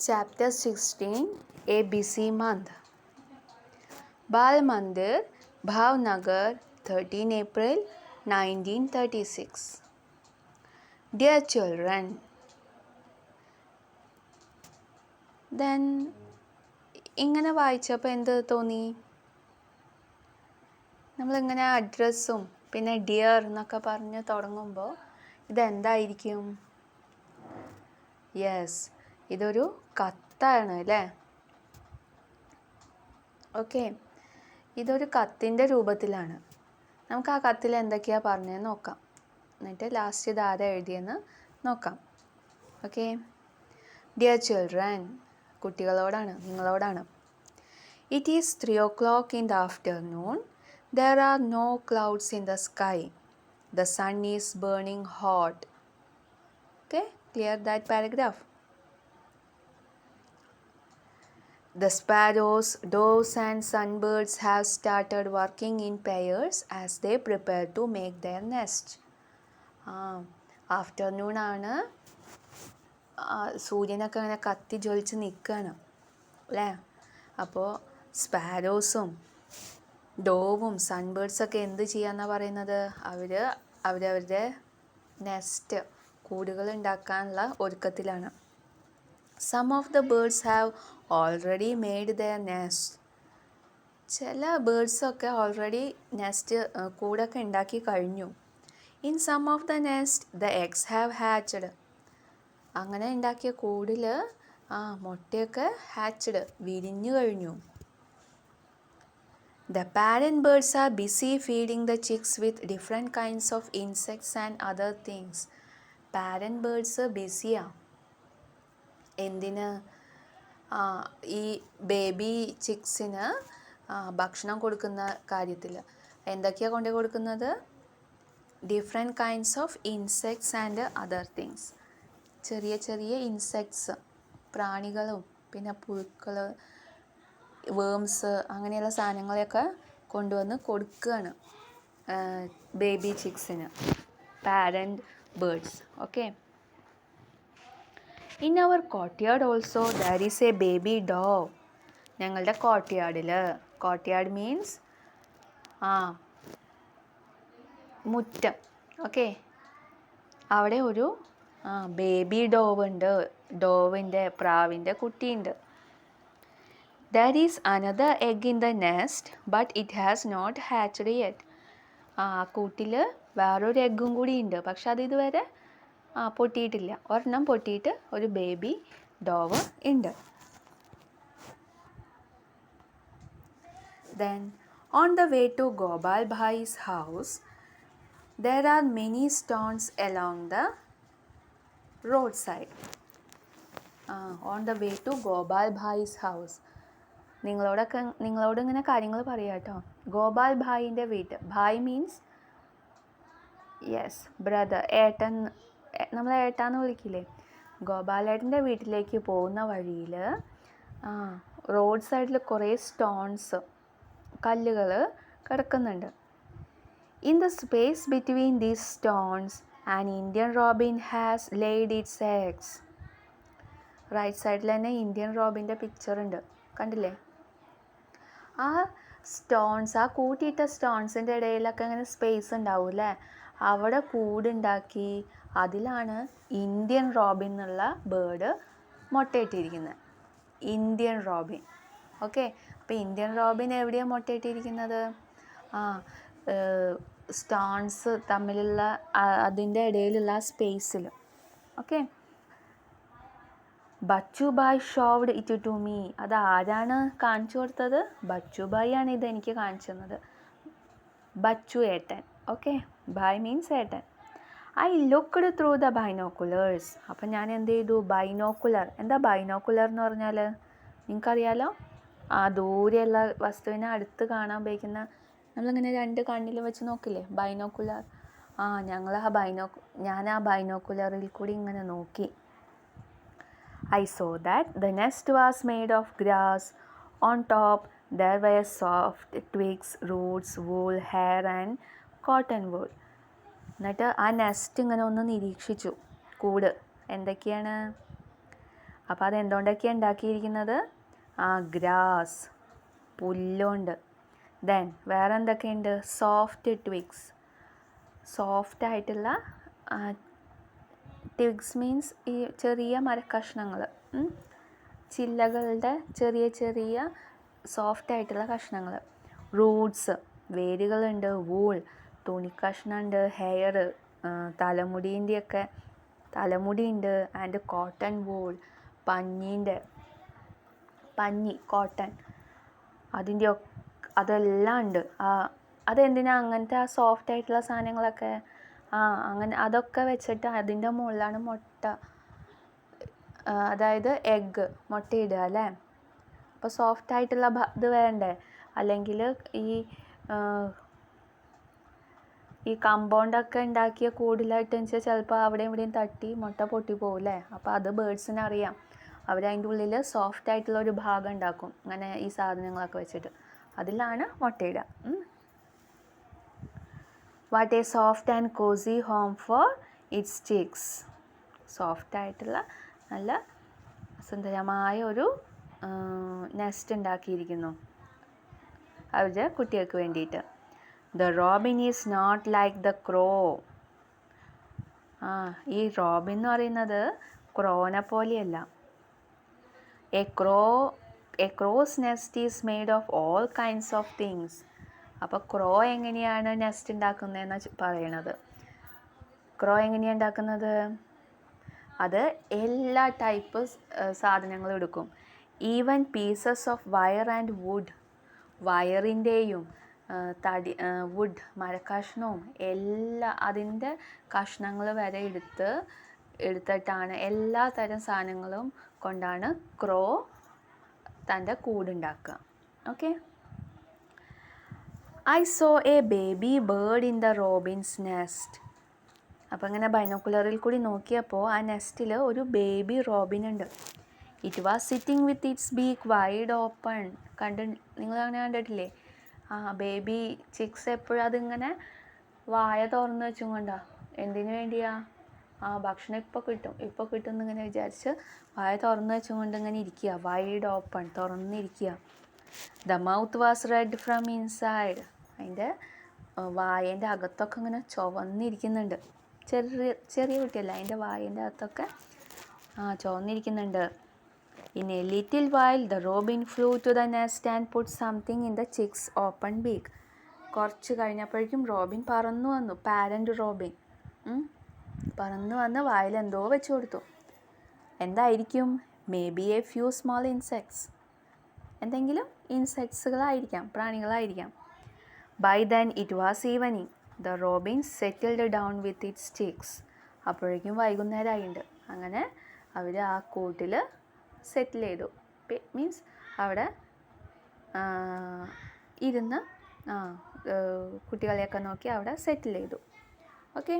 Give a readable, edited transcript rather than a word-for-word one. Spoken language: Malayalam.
Chapter 16 A Busy Month. Bal Mandir, Bhavnagar, 13 April 1936. Dear children, then ഇങ്ങനെ വായിച്ചപ്പോൾ എന്ത് തോന്നി? നമ്മളിങ്ങനെ അഡ്രസ്സും പിന്നെ ഡിയർ എന്നൊക്കെ പറഞ്ഞ് തുടങ്ങുമ്പോൾ ഇതെന്തായിരിക്കും? യെസ്, ഇതൊരു കത്താണ് അല്ലേ? ഓക്കെ, ഇതൊരു കത്തിൻ്റെ രൂപത്തിലാണ്. നമുക്ക് ആ കത്തിൽ എന്തൊക്കെയാണ് പറഞ്ഞതെന്ന് നോക്കാം. എന്നിട്ട് ലാസ്റ്റ് ഇത് ആരാ എഴുതിയെന്ന് നോക്കാം. ഓക്കെ. ഡിയർ ചിൽഡ്രൻ, കുട്ടികളോടാണ്, നിങ്ങളോടാണ്. It is 3 o'clock in the afternoon. There are no clouds in the sky. The sun is burning hot. Okay, clear that paragraph. The sparrows, doves and sunbirds have started working in pairs as they prepare to make their nest. Afternoon ആണ്. സൂര്യനൊക്കെ അങ്ങനെ കത്തി ജ്വലിച്ച് നിൽക്കുകയാണ് അല്ലേ? അപ്പോൾ സ്പാരോസും ഡോവും സൺബേർഡ്സൊക്കെ എന്ത് ചെയ്യാന്നാണ് പറയുന്നത്? അവരവരുടെ നെസ്റ്റ്, കൂടുകൾ ഉണ്ടാക്കാനുള്ള ഒരുക്കത്തിലാണ്. Some of the birds have already made their nest. ചില ബേർഡ്സൊക്കെ ഓൾറെഡി നെസ്റ്റ് കൂടൊക്കെ ഉണ്ടാക്കി കഴിഞ്ഞു. In some of the nest, the eggs have hatched. അങ്ങനെ ഉണ്ടാക്കിയ കൂടിൽ മുട്ടയൊക്കെ hatched, വിരിഞ്ഞു കഴിഞ്ഞു. The parent birds are busy feeding the chicks with different kinds of insects and other things. Parent birds ബിസിയാണ്. എന്തിന്? ഈ ബേബി ചിക്സിന് ഭക്ഷണം കൊടുക്കുന്ന കാര്യത്തിൽ. എന്തൊക്കെയാണ് കൊണ്ടു കൊടുക്കുന്നത്? Different kinds of insects and other things. ചെറിയ ചെറിയ ഇൻസെക്ട്സ്, പ്രാണികളും പിന്നെ പുഴുക്കൾ, വേംസ്, അങ്ങനെയുള്ള സാധനങ്ങളെയൊക്കെ കൊണ്ടുവന്ന് കൊടുക്കുകയാണ് ബേബി ചിക്സിന്, parent birds. Okay. In our courtyard also there is a baby dove. ഞങ്ങളുടെ കോർട്ട്യാർഡിൽ, കോർട്ട്യാർഡ് മീൻസ് മുറ്റം. ഓക്കെ, അവിടെ ഒരു ബേബി ഡോവ് ഉണ്ട്. ഡോവിൻ്റെ, പ്രാവിൻ്റെ കുട്ടിയുണ്ട്. There is another egg in the nest but it has not hatched yet. കൂട്ടിൽ വേറൊരു എഗ്ഗും കൂടി ഉണ്ട്, പക്ഷെ അത് ഇതുവരെ പൊട്ടിയിട്ടില്ല. ഒരെണ്ണം പൊട്ടിയിട്ട് ഒരു ബേബി ഡോവ് ഉണ്ട്. Then on the way to Gopal Bhai's house there are many stones along the roadside. On the way to Gopal Bhai's house. നിങ്ങളോട് ഇങ്ങനെ കാര്യങ്ങൾ പറയാം കേട്ടോ. ഗോപാൽ ഭായിൻ്റെ വീട്ട്. ഭായ് മീൻസ് യെസ് ബ്രദർ, ഏട്ടൻ. നമ്മൾ ഏട്ടാന്ന് വിളിക്കില്ലേ? ഗോപാലേട്ടൻ്റെ വീട്ടിലേക്ക് പോകുന്ന വഴിയിൽ റോഡ് സൈഡിൽ കുറേ സ്റ്റോൺസ്, കല്ലുകൾ കിടക്കുന്നുണ്ട്. In the space between these stones an Indian robin has laid its eggs. Right സൈഡിൽ തന്നെ ഇന്ത്യൻ റോബിൻ്റെ പിക്ചർ ഉണ്ട്, കണ്ടില്ലേ? ആ സ്റ്റോൺസ്, ആ കൂട്ടിയിട്ട സ്റ്റോൺസിൻ്റെ ഇടയിലൊക്കെ ഇങ്ങനെ സ്പേസ് ഉണ്ടാവും അല്ലേ? അവിടെ കൂടുണ്ടാക്കി അതിലാണ് ഇന്ത്യൻ റോബിൻ എന്നുള്ള ബേർഡ് മുട്ടയിട്ടിരിക്കുന്നത്. Indian robin. ഓക്കെ, അപ്പോൾ ഇന്ത്യൻ റോബിൻ എവിടെയാണ് മുട്ടയിട്ടിരിക്കുന്നത്? സ്റ്റോൺസ് തമ്മിലുള്ള അതിൻ്റെ ഇടയിലുള്ള സ്പേസിൽ. Okay. Bachubhai showed it to me. അത് ആരാണ് കാണിച്ചു കൊടുത്തത്? ബച്ചുഭായ് ആണ് ഇത് എനിക്ക് കാണിച്ചു തന്നത്. ബച്ചു ഏട്ടൻ. ഓക്കെ, ഭായ് മീൻസ് ഏട്ടൻ. I looked through the binoculars. അപ്പം ഞാൻ എന്ത് ചെയ്തു? ബൈനോക്കുലർ. എന്താ ബൈനോക്കുലർ എന്ന് പറഞ്ഞാൽ? നിങ്ങൾക്കറിയാലോ? ദൂരെയുള്ള വസ്തുവിനെ അടുത്ത് കാണാൻ ഉപയോഗിക്കുന്ന, നമ്മളിങ്ങനെ രണ്ട് കണ്ണിൽ വെച്ച് നോക്കില്ലേ, ബൈനോക്കുലർ. ഞാൻ ആ ബൈനോക്കുലറിൽ കൂടി ഇങ്ങനെ നോക്കി. I saw that the nest was made of grass. On top there were soft twigs, roots, wool, hair and cotton wool. എന്നിട്ട് ആ നെസ്റ്റ് ഇങ്ങനെ ഒന്ന് നിരീക്ഷിച്ചു. കൂട് എന്തൊക്കെയാണ്? അപ്പോൾ അതെന്തുകൊണ്ടൊക്കെയാണ് ഉണ്ടാക്കിയിരിക്കുന്നത്? ഗ്രാസ്, പുല്ലുകൊണ്ട്. ദെൻ വേറെ എന്തൊക്കെയുണ്ട്? സോഫ്റ്റ് ട്വിഗ്സ്, സോഫ്റ്റ് ആയിട്ടുള്ള ട്വിഗ്സ് മീൻസ് ഈ ചെറിയ മരക്കഷ്ണങ്ങൾ, ചില്ലകളുടെ ചെറിയ ചെറിയ സോഫ്റ്റ് ആയിട്ടുള്ള കഷ്ണങ്ങൾ. റൂട്ട്സ്, വേരുകളുണ്ട്. വൂൾ, തുണിക്കഷ്ണമുണ്ട്. ഹെയർ, തലമുടീൻ്റെയൊക്കെ തലമുടിയുണ്ട്. ആൻഡ് കോട്ടൺ വൂൾ, പഞ്ഞി കോട്ടൺ, അതെല്ലാം ഉണ്ട്. അതെന്തിനാ അങ്ങനത്തെ സോഫ്റ്റ് ആയിട്ടുള്ള സാധനങ്ങളൊക്കെ? അങ്ങനെ അതൊക്കെ വെച്ചിട്ട് അതിൻ്റെ മുകളിലാണ് മുട്ട, അതായത് എഗ്ഗ്, മുട്ടയിടുക അല്ലേ? അപ്പോൾ സോഫ്റ്റ് ആയിട്ടുള്ള ഇത് വേണ്ടേ? അല്ലെങ്കിൽ ഈ കമ്പൗണ്ടൊക്കെ ഉണ്ടാക്കിയ കൂടിലായിട്ട് വെച്ചാൽ ചിലപ്പോൾ അവിടെയും ഇവിടെയും തട്ടി മുട്ട പൊട്ടിപ്പോവും അല്ലേ? അപ്പോൾ അത് ബേഡ്സിന് അറിയാം. അവരതിൻ്റെ ഉള്ളിൽ സോഫ്റ്റ് ആയിട്ടുള്ള ഒരു ഭാഗം ഉണ്ടാക്കും, അങ്ങനെ ഈ സാധനങ്ങളൊക്കെ വെച്ചിട്ട്. അതിലാണ് മുട്ടയിടുക. What a soft and cosy home for its chicks. Soft ആയിട്ടുള്ള നല്ല സുന്ദരമായ ഒരു നെസ്റ്റ് ഉണ്ടാക്കിയിരിക്കുന്നു അവരുടെ കുട്ടികൾക്ക് വേണ്ടിയിട്ട്. The robin is not like the crow. ഈ റോബിൻ എന്ന് പറയുന്നത് ക്രോനെ പോലെയല്ല. A crow's nest is made of all kinds of things. അപ്പോൾ ക്രോ എങ്ങനെയാണ് നെസ്റ്റ് ഉണ്ടാക്കുന്നതെന്ന് പറയണത്. ക്രോ എങ്ങനെയാണ് ഉണ്ടാക്കുന്നത്? അത് എല്ലാ ടൈപ്പ് സാധനങ്ങളും എടുക്കും. Even pieces of wire and wood, വയറിൻ്റെയും വുഡ്, മരക്കഷ്ണവും അതിൻ്റെ കഷ്ണങ്ങൾ വരെ എടുത്തിട്ടാണ്, എല്ലാ തരം സാധനങ്ങളും കൊണ്ടാണ് ക്രോ തൻ്റെ കൂടുണ്ടാക്കുക. Okay. I saw a baby bird in the robin's nest. അപ്പോൾ ഇങ്ങനെ ബൈനോക്കുലറിൽ കൂടി നോക്കിയപ്പോൾ ആ നെസ്റ്റിൽ ഒരു ബേബി റോബിൻ ഉണ്ട്. It was sitting with its beak wide open. നിങ്ങൾ അങ്ങനെ കണ്ടിട്ടില്ലേ? ബേബി ചിക്സ് എപ്പോഴും അതിങ്ങനെ വായ തുറന്ന് വെച്ചും കൊണ്ടാ. എന്തിനു വേണ്ടിയാ? ഭക്ഷണം ഇപ്പോൾ കിട്ടും എന്നിങ്ങനെ വിചാരിച്ച് വായ തുറന്ന് വെച്ചും കൊണ്ട് ഇങ്ങനെ ഇരിക്കുക. വൈഡ് ഓപ്പൺ, തുറന്നിരിക്കുക. The mouth was red from inside. അതിൻ്റെ വായേൻ്റെ അകത്തൊക്കെ ഇങ്ങനെ ചുവന്നിരിക്കുന്നുണ്ട്. ചെറിയ കുട്ടിയല്ല, അതിൻ്റെ വായേൻ്റെ അകത്തൊക്കെ ചുവന്നിരിക്കുന്നുണ്ട്. In a little while the robin flew to the nest and put something in the chick's open beak. കുറച്ച് കഴിഞ്ഞപ്പോഴേക്കും റോബിൻ പറന്നു വന്നു. പാരൻ്റ് റോബിൻ പറന്നു വന്ന് വായിൽ എന്തോ വെച്ച് കൊടുത്തു. എന്തായിരിക്കും? Maybe a few small insects. എന്തെങ്കിലും ഇൻസെക്ട്സുകളായിരിക്കാം, പ്രാണികളായിരിക്കാം. By then it was evening. The robin settled down with its chicks. അപ്പോഴേക്കും വൈകുന്നേരമായിട്ടുണ്ട്. അങ്ങനെ അവർ ആ കൂട്ടിൽ സെറ്റിൽ ചെയ്തു. മീൻസ് അവിടെ ഇരുന്ന് കുട്ടികളെയൊക്കെ നോക്കി അവിടെ സെറ്റിൽ ചെയ്തു. ഓക്കെ.